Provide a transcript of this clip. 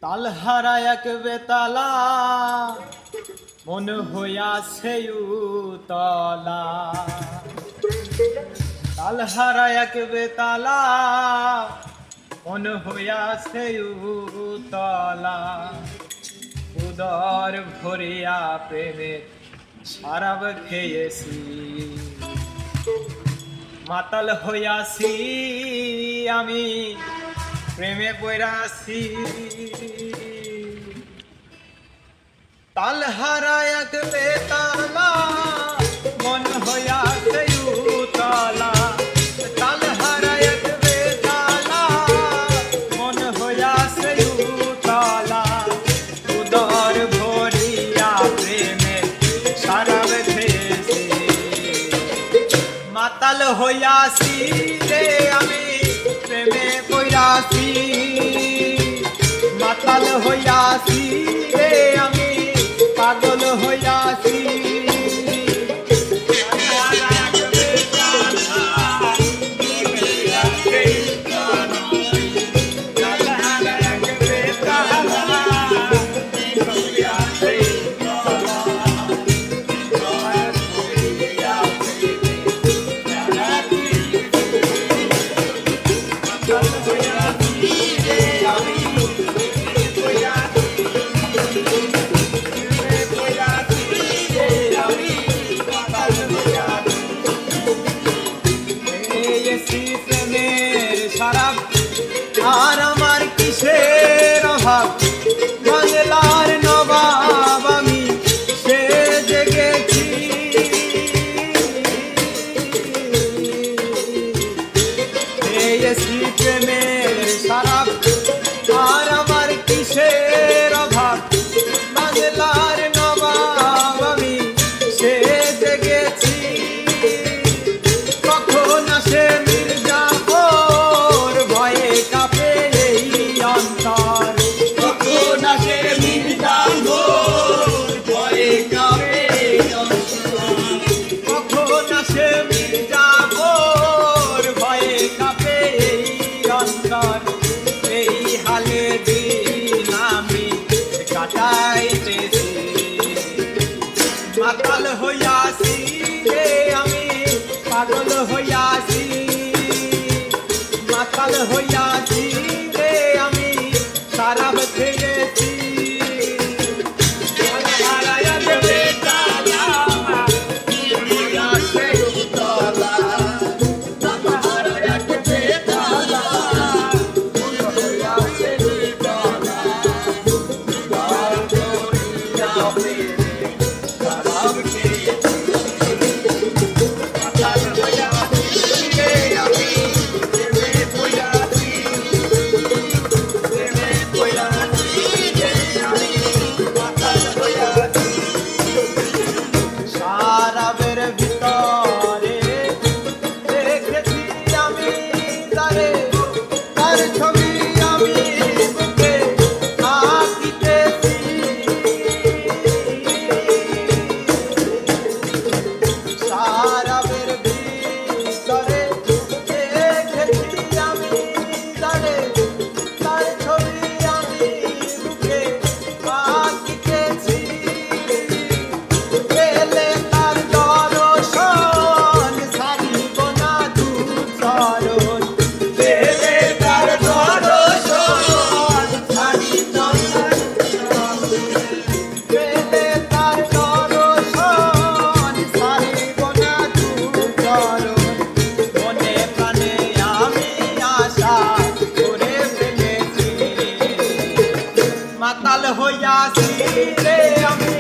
তালহারা এক বেতালা মন হইয়াছে উতলা। তালহারা এক বেতালা মন হইয়াছে উতলা। উদর ভরিয়া প্রেমে শরাব খেয়েছি, মাতাল হইয়াছি আমি প্রেমে পড়াছি। তালহারা এক বেতালা মন হইয়াছে উতলা। তালহারা এক বেতালা মন হইয়াছে উতলা। উদর ভরিয়া প্রেমে শরাব খেয়েছি, মাতাল হইয়াছি রে আমি প্রেমে পড়াছি। মাতাল হইয়াছি রে আমি পাগল হইয়াছি। আর আমার কিসের অভাব, বাংলার নবাব আমি সে জেগেছি। পেয়েছি প্রেমের শরাব, আর আমার কিসের অভাব, বাংলার নবাব আমি সে জেগেছি। কখন আসে মির্জাফর ভয়ে কাঁপে এই অন্তর। কখন আসে মির্জাফর ভয়ে কাঁপে এই অন্তর। কখন আসে মির্জাফর ভয়ে কাঁপে এই অন্তর। এই হালে দিন আমি কাটাইতেছি, মাতাল হইয়াছি রে আমি পাগল হইয়াছি। মাতাল হইয়াছি রে আমি শরাব খেয়েছি। মাতাল হইয়াছি রে আমি